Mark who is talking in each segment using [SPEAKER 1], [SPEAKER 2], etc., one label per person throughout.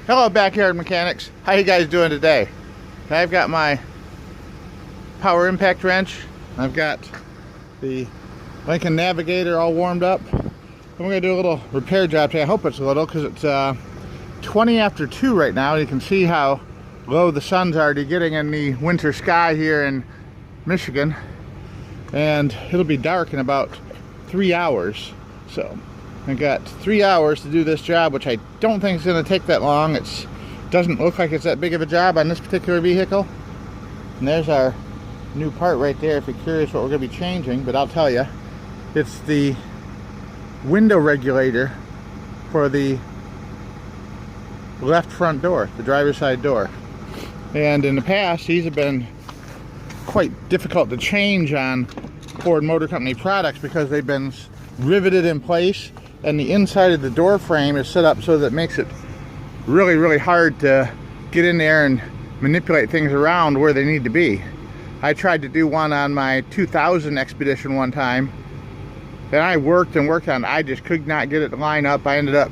[SPEAKER 1] Hello backyard mechanics, how you guys doing today? I've got my power impact wrench, I've got the Lincoln Navigator all warmed up, and we're going to do a little repair job today. I hope it's a little, because it's 20 after 2 right now. You can see how low the sun's already getting in the winter sky here in Michigan, and it'll be dark in about 3 hours. So I've got 3 hours to do this job, which I don't think is going to take that long. It doesn't look like it's that big of a job on this particular vehicle. And there's our new part right there if you're curious what we're going to be changing, but I'll tell you. It's the window regulator for the left front door, the driver's side door. And in the past, these have been quite difficult to change on Ford Motor Company products because they've been riveted in place, and the inside of the door frame is set up so that it makes it really hard to get in there and manipulate things around where they need to be. I tried to do one on my 2000 Expedition one time, and I worked on it. I just could not get it to line up. I ended up,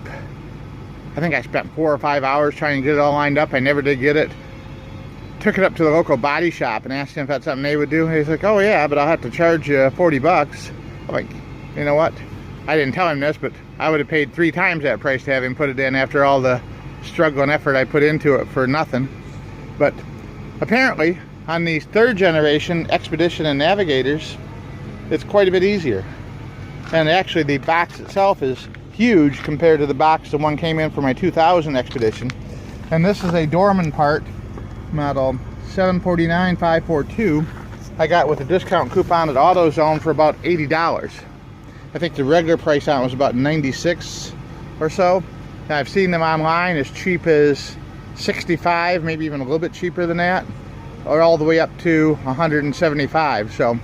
[SPEAKER 1] I think I spent 4 or 5 hours trying to get it all lined up. I never did get it. Took it up to the local body shop and asked him if that's something they would do. He's like, oh yeah, but I'll have to charge you 40 bucks. I'm like, you know what? I didn't tell him this, but I would have paid 3 times that price to have him put it in after all the struggle and effort I put into it for nothing. But apparently, on these 3rd generation Expedition and Navigators, it's quite a bit easier. And actually, the box itself is huge compared to the box the one came in for my 2000 Expedition. And this is a Dorman part, model 749542. I got with a discount coupon at AutoZone for about $80. I think the regular price on it was about $96 or so. Now, I've seen them online as cheap as $65, maybe even a little bit cheaper than that, or all the way up to $175. So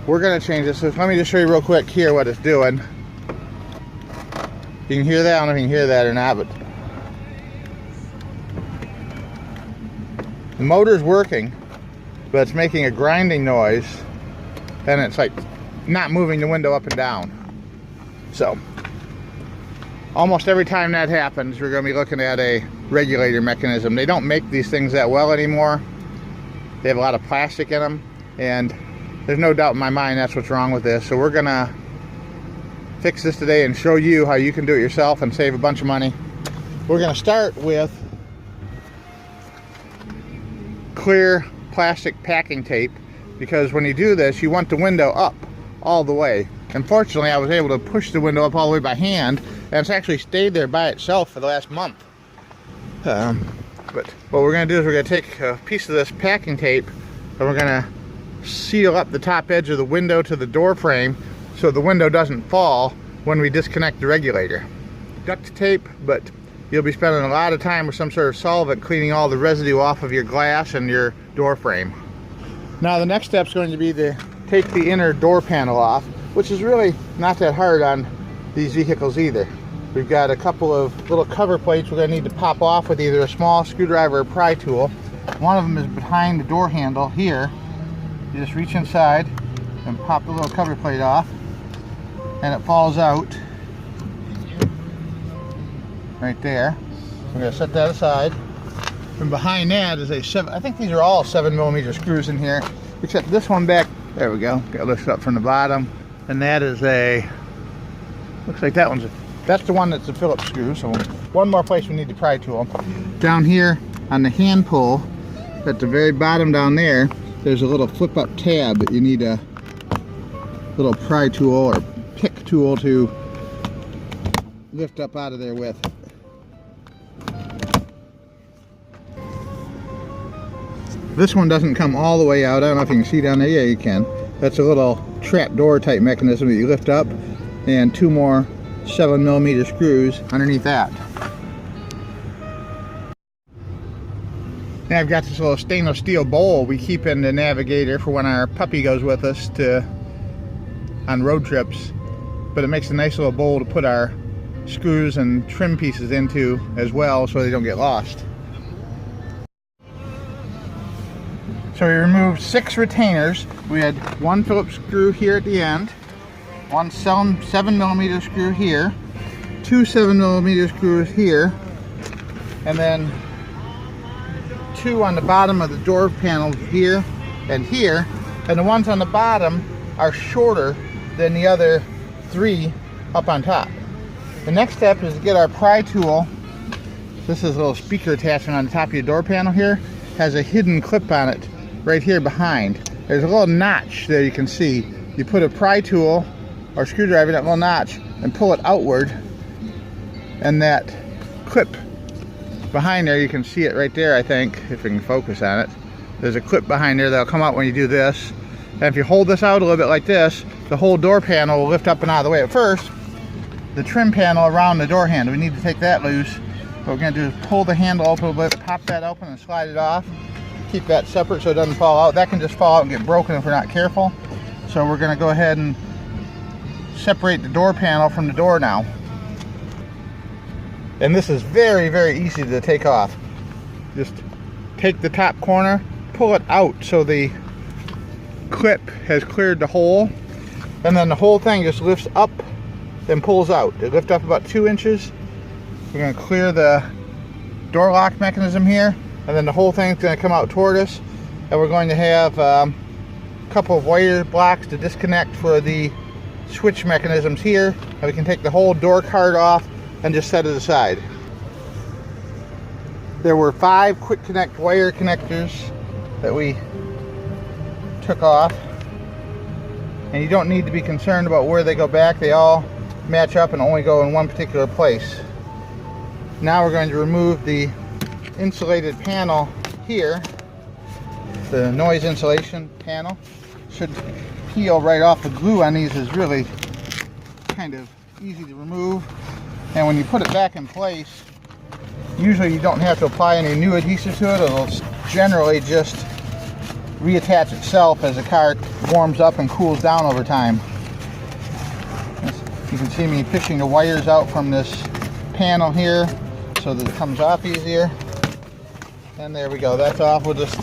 [SPEAKER 1] we're going to change this. So let me just show you real quick here what it's doing. You can hear that. I don't know if you can hear that or not, but the motor's working, but it's making a grinding noise, and it's like not moving the window up and down. So almost every time that happens, we're going to be looking at a regulator mechanism. They don't make these things that well anymore. They have a lot of plastic in them, and there's no doubt in my mind that's what's wrong with this. So we're going to fix this today and show you how you can do it yourself and save a bunch of money. We're going to start with clear plastic packing tape, because when you do this, you want the window up all the way. Unfortunately, I was able to push the window up all the way by hand, and it's actually stayed there by itself for the last month. But what we're going to do is we're going to take a piece of this packing tape and we're going to seal up the top edge of the window to the door frame so the window doesn't fall when we disconnect the regulator. Duct tape, but you'll be spending a lot of time with some sort of solvent cleaning all the residue off of your glass and your door frame. Now the next step is going to be to take the inner door panel off, which is really not that hard on these vehicles either. We've got a couple of little cover plates we're going to need to pop off with either a small screwdriver or pry tool. One of them is behind the door handle here. You just reach inside and pop the little cover plate off, and it falls out right there. We're going to set that aside. And behind that is I think these are all 7mm screws in here, except this one back, there we go, got lifted up from the bottom. And that is looks like that's the one that's a Phillips screw. So one more place we need the pry tool. Down here on the hand pull, at the very bottom down there, there's a little flip up tab that you need a little pry tool or pick tool to lift up out of there with. This one doesn't come all the way out. I don't know if you can see down there. Yeah, you can. That's a little trap door type mechanism that you lift up, and 2 more 7mm screws underneath that. Now I've got this little stainless steel bowl we keep in the Navigator for when our puppy goes with us on road trips, but it makes a nice little bowl to put our screws and trim pieces into as well so they don't get lost. So we removed 6 retainers. We had 1 Phillips screw here at the end, 1 7mm screw here, 2 7mm screws here, and then 2 on the bottom of the door panel here and here, and the ones on the bottom are shorter than the other 3 up on top. The next step is to get our pry tool. This is a little speaker attachment on the top of your door panel here. Has a hidden clip on it right here behind. There's a little notch there you can see. You put a pry tool or screwdriver in that little notch and pull it outward, and that clip behind there, you can see it right there, I think, if we can focus on it. There's a clip behind there that'll come out when you do this. And if you hold this out a little bit like this, the whole door panel will lift up and out of the way. At first, the trim panel around the door handle, we need to take that loose. What we're going to do is pull the handle open a little bit, pop that open and slide it off. Keep that separate so it doesn't fall out. That can just fall out and get broken if we're not careful. So we're going to go ahead and separate the door panel from the door now. And this is very, very easy to take off. Just take the top corner, pull it out so the clip has cleared the hole, and then the whole thing just lifts up and pulls out. It lifts up about 2 inches. We're going to clear the door lock mechanism here, and then the whole thing's going to come out toward us, and we're going to have a couple of wire blocks to disconnect for the switch mechanisms here, and we can take the whole door card off and just set it aside. There were 5 quick connect wire connectors that we took off, and you don't need to be concerned about where they go back. They all match up and only go in one particular place. Now we're going to remove the insulated panel here. The noise insulation panel should peel right off. The glue on these is really kind of easy to remove, and when you put it back in place, usually you don't have to apply any new adhesive to it. It'll generally just reattach itself as the car warms up and cools down over time. You can see me pushing the wires out from this panel here so that it comes off easier. And there we go, that's off. We'll just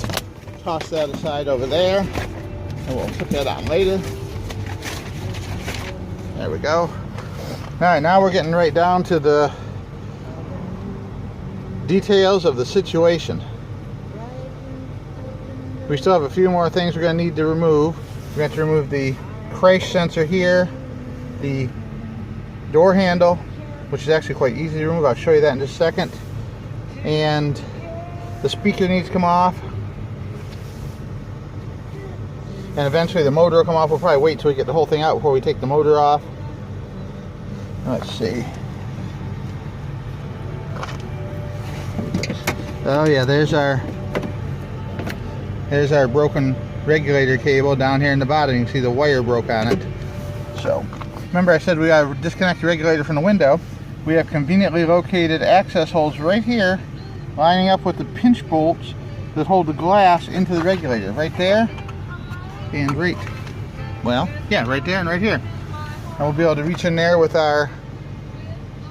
[SPEAKER 1] toss that aside over there, and we'll put that on later. There we go. Alright, now we're getting right down to the details of the situation. We still have a few more things we're going to need to remove. We're going to have to remove the crash sensor here, the door handle, which is actually quite easy to remove. I'll show you that in just a second. And the speaker needs to come off. And eventually the motor will come off. We'll probably wait till we get the whole thing out before we take the motor off. Let's see. Oh yeah, there's our broken regulator cable down here in the bottom. You can see the wire broke on it. So, remember I said we gotta disconnect the regulator from the window. We have conveniently located access holes right here, lining up with the pinch bolts that hold the glass into the regulator. Right there, and right there and right here. And we'll be able to reach in there with our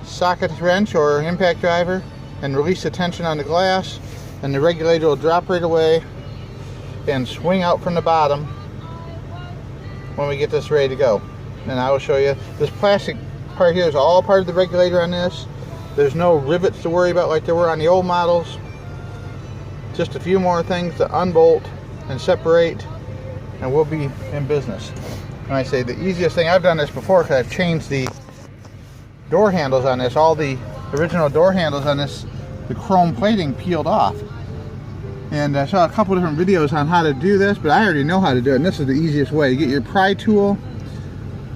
[SPEAKER 1] socket wrench or impact driver and release the tension on the glass, and the regulator will drop right away and swing out from the bottom when we get this ready to go. And I will show you. This plastic part here is all part of the regulator on this. There's no rivets to worry about like there were on the old models. Just a few more things to unbolt and separate, and we'll be in business. And I say the easiest thing, I've done this before because I've changed the door handles on this. All the original door handles on this, the chrome plating peeled off. And I saw a couple different videos on how to do this, but I already know how to do it, and this is the easiest way. You get your pry tool,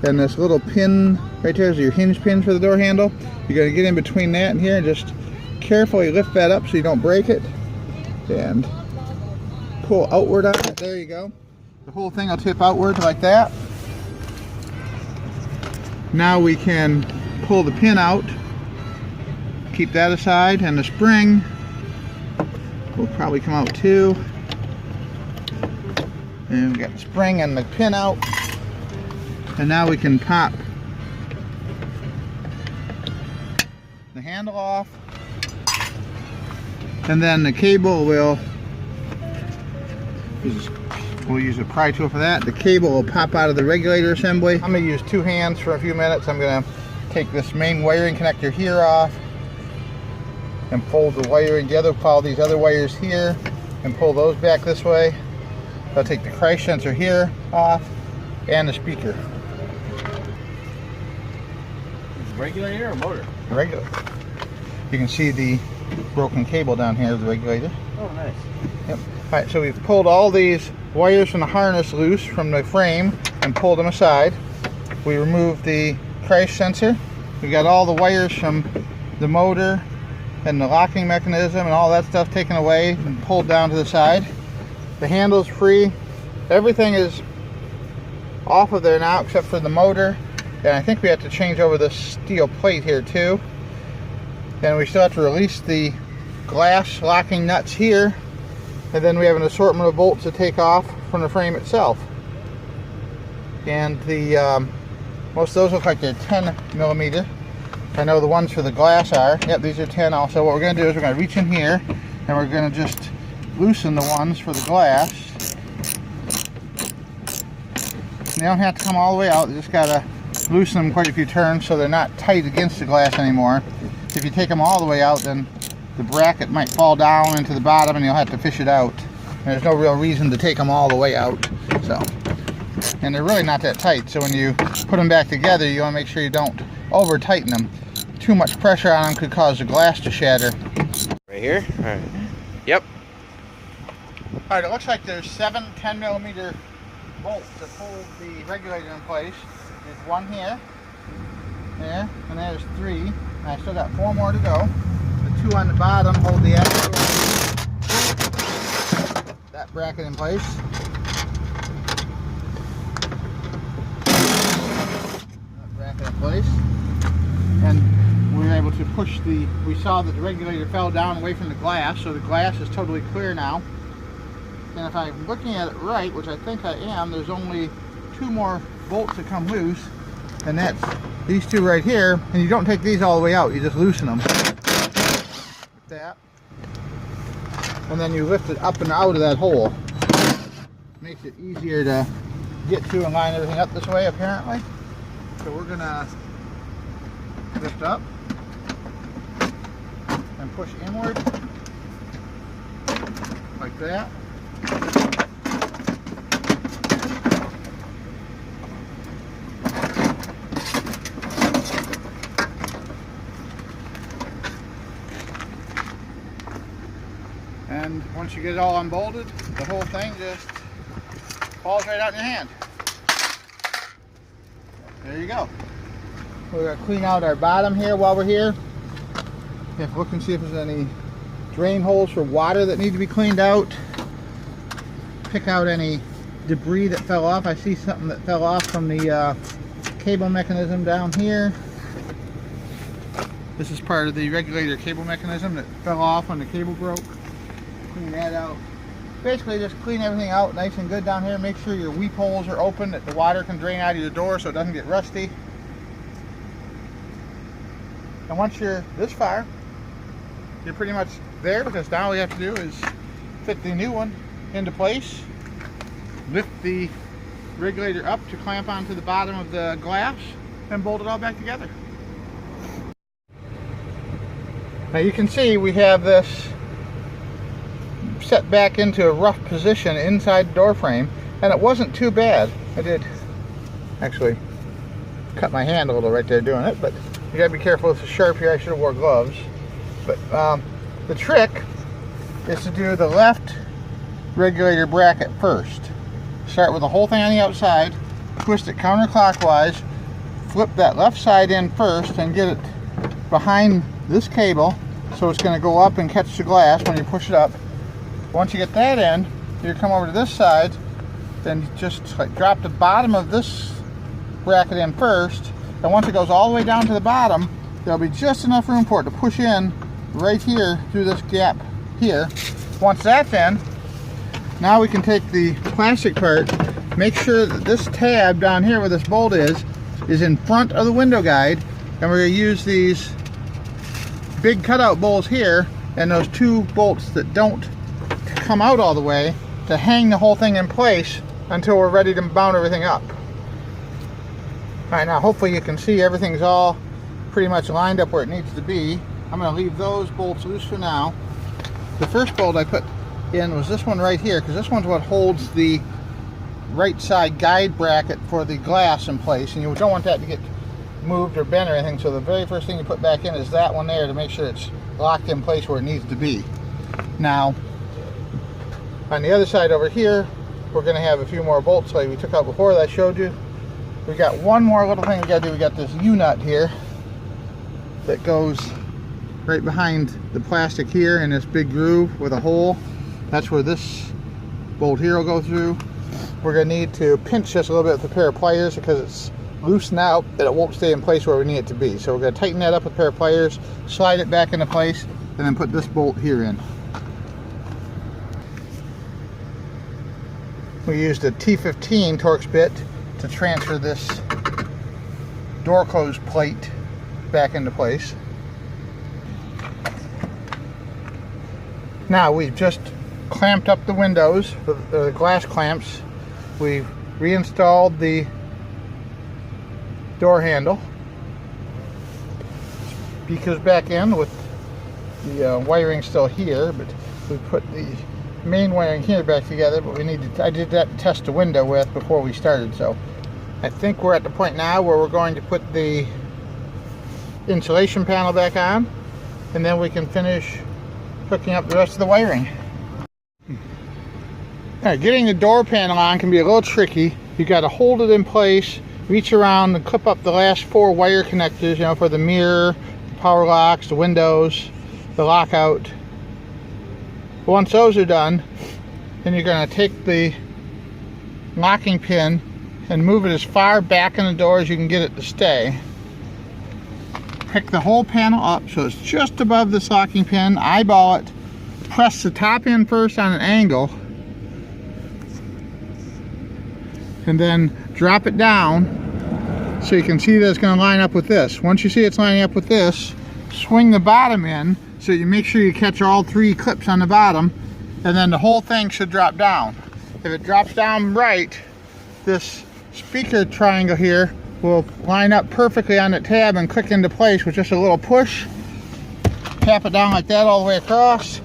[SPEAKER 1] and this little pin right there is your hinge pin for the door handle. You're going to get in between that and here and just carefully lift that up so you don't break it, and pull outward on it. There you go. The whole thing will tip outward like that. Now we can pull the pin out, keep that aside, and the spring will probably come out too. And we got the spring and the pin out, and now we can pop the handle off, and then the cable will, we'll use a pry tool for that. The cable will pop out of the regulator assembly. I'm going to use 2 hands for a few minutes. I'm going to take this main wiring connector here off, and and fold the wiring together, follow these other wires here and pull those back this way. I'll take the Christ sensor here off and the speaker.
[SPEAKER 2] Regulator or motor?
[SPEAKER 1] Regulator. You can see the broken cable down here of the regulator.
[SPEAKER 2] Oh, nice.
[SPEAKER 1] Yep. Alright, so we've pulled all these wires from the harness loose from the frame and pulled them aside. We removed the Christ sensor. We got all the wires from the motor and the locking mechanism and all that stuff taken away and pulled down to the side. The handle's free. Everything is off of there now except for the motor. And I think we have to change over the steel plate here too. And we still have to release the glass locking nuts here. And then we have an assortment of bolts to take off from the frame itself. And the most of those look like they're 10 millimeter. I know the ones for the glass are. Yep, these are 10 also. What we're going to do is we're going to reach in here and we're going to just loosen the ones for the glass. And they don't have to come all the way out. They just got to loosen them quite a few turns so they're not tight against the glass anymore. If you take them all the way out, then the bracket might fall down into the bottom and you'll have to fish it out. And there's no real reason to take them all the way out. So, and they're really not that tight, so when you put them back together you want to make sure you don't over tighten them. Too much pressure on them could cause the glass to shatter.
[SPEAKER 2] Right here? Alright. Yep.
[SPEAKER 1] Alright, it looks like there's 7 10 millimeter bolts that hold the regulator in place. There's one here, there, and there's 3. And I still got 4 more to go. The 2 on the bottom hold the actual that bracket in place. That bracket in place. And we were able to push we saw that the regulator fell down away from the glass, so the glass is totally clear now. And if I'm looking at it right, which I think I am, there's only 2 more bolts that come loose, and that's these 2 right here. And you don't take these all the way out, you just loosen them like that, and then you lift it up and out of that hole. Makes it easier to get to and line everything up this way, apparently. So we're gonna lift up and push inward like that. And once you get it all unbolted, the whole thing just falls right out in your hand. There you go. We're going to clean out our bottom here while we're here. You have to look and see if there's any drain holes for water that need to be cleaned out. Pick out any debris that fell off. I see something that fell off from the cable mechanism down here. This is part of the regulator cable mechanism that fell off when the cable broke. Clean that out. Basically just clean everything out nice and good down here. Make sure your weep holes are open, that the water can drain out of your door so it doesn't get rusty. And once you're this far, you're pretty much there, because now all you have to do is fit the new one into place, lift the regulator up to clamp onto the bottom of the glass, and bolt it all back together. Now you can see we have this set back into a rough position inside the door frame, and it wasn't too bad. I did actually cut my hand a little right there doing it, but you gotta be careful. It's sharp here. I should have wore gloves. But the trick is to do the left regulator bracket first. Start with the whole thing on the outside, twist it counterclockwise, flip that left side in first and get it behind this cable so it's going to go up and catch the glass when you push it up. Once you get that in, you come over to this side, then just like drop the bottom of this bracket in first, and once it goes all the way down to the bottom, there'll be just enough room for it to push in right here through this gap here. Once that's in, now we can take the plastic part, make sure that this tab down here where this bolt is in front of the window guide, and we're going to use these big cutout bolts here and those 2 bolts that don't come out all the way to hang the whole thing in place until we're ready to mount everything up. Alright, now hopefully you can see everything's all pretty much lined up where it needs to be. I'm going to leave those bolts loose for now. The first bolt I put in was this one right here, because this one's what holds the right side guide bracket for the glass in place, and you don't want that to get moved or bent or anything. So the very first thing you put back in is that one there to make sure it's locked in place where it needs to be. Now on the other side over here, we're going to have a few more bolts like we took out before that I showed you. We got one more little thing we got to do. We got this U-nut here that goes right behind the plastic here in this big groove with a hole. That's where this bolt here will go through. We're going to need to pinch this a little bit with a pair of pliers because it's loosened out and it won't stay in place where we need it to be. So we're going to tighten that up with a pair of pliers, slide it back into place, and then put this bolt here in. We used a T15 Torx bit to transfer this door close plate back into place. Now we've just clamped up the windows with the glass clamps. We've reinstalled the door handle. Speakers back in with the wiring still here, but we put the main wiring here back together. But we need to, I did that to test the window with before we started, so I think we're at the point now where we're going to put the insulation panel back on, and then we can finish hooking up the rest of the wiring. Alright, getting the door panel on can be a little tricky. You got to hold it in place, reach around and clip up the last 4 wire connectors, you know, for the mirror, the power locks, the windows, the lockout. Once those are done, then you're going to take the locking pin and move it as far back in the door as you can get it to stay. Pick the whole panel up so it's just above this locking pin, eyeball it, press the top end first on an angle, and then drop it down so you can see that it's going to line up with this. Once you see it's lining up with this, swing the bottom in so you make sure you catch all 3 clips on the bottom, and then the whole thing should drop down. If it drops down right, this speaker triangle here will line up perfectly on the tab and click into place with just a little push. Tap it down like that all the way across.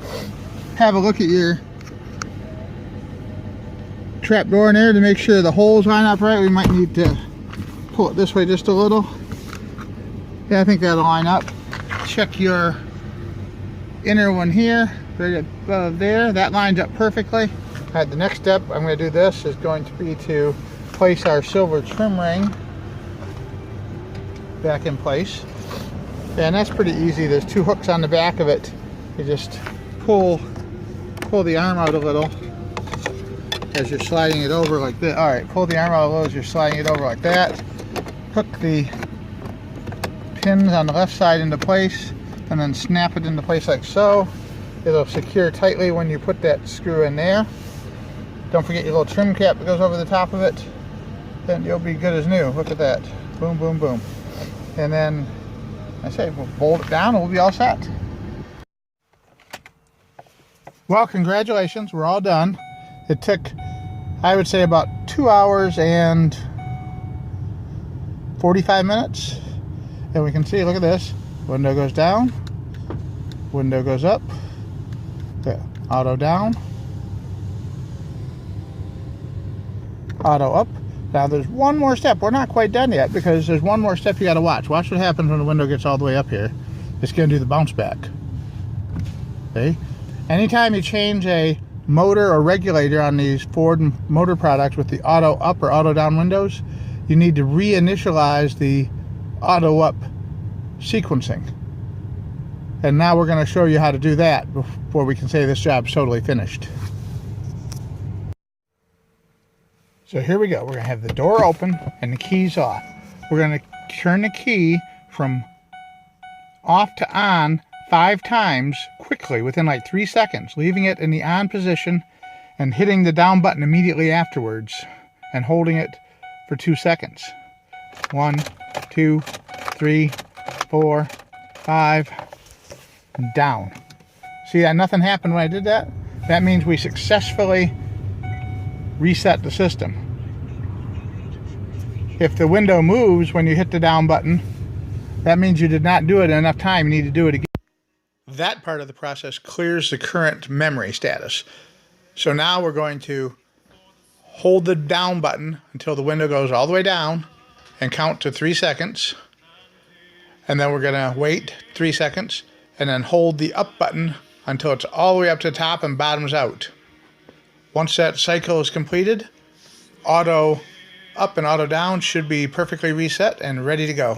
[SPEAKER 1] Have a look at your trap door in there to make sure the holes line up right. We might need to pull it this way just a little. Yeah, I think that'll line up. Check your inner one here, right above there. That lines up perfectly. Alright, the next step I'm going to do this is going to be to place our silver trim ring back in place, and that's pretty easy. There's 2 hooks on the back of it. You just pull the arm out a little as you're sliding it over like that. Alright, pull the arm out a little as you're sliding it over like that. Hook the pins on the left side into place and then snap it into place like so. It'll secure tightly when you put that screw in there. Don't forget your little trim cap that goes over the top of it. Then you'll be good as new. Look at that. Boom, boom, boom. And then I say we'll bolt it down and we'll be all set. Well, congratulations, we're all done. It took, I would say, about 2 hours and 45 minutes. And we can see, look at this. Window goes down, window goes up, yeah, auto down, auto up. Now there's one more step. We're not quite done yet because there's one more step you got to watch. Watch what happens when the window gets all the way up here. It's going to do the bounce back. Okay. Anytime you change a motor or regulator on these Ford motor products with the auto up or auto down windows, you need to reinitialize the auto up sequencing. And now we're going to show you how to do that before we can say this job's totally finished. So here we go. We're going to have the door open and the keys off. We're going to turn the key from off to on 5 times quickly within like 3 seconds, leaving it in the on position and hitting the down button immediately afterwards and holding it for 2 seconds. 1, 2, 3, 4, 5, down. See that nothing happened when I did that? That means we successfully reset the system. If the window moves when you hit the down button, that means you did not do it in enough time. You need to do it again. that part of the process clears the current memory status. So now we're going to hold the down button until the window goes all the way down and count to 3 seconds. And then we're going to wait 3 seconds and then hold the up button until it's all the way up to the top and bottoms out. Once that cycle is completed, auto up and auto down should be perfectly reset and ready to go.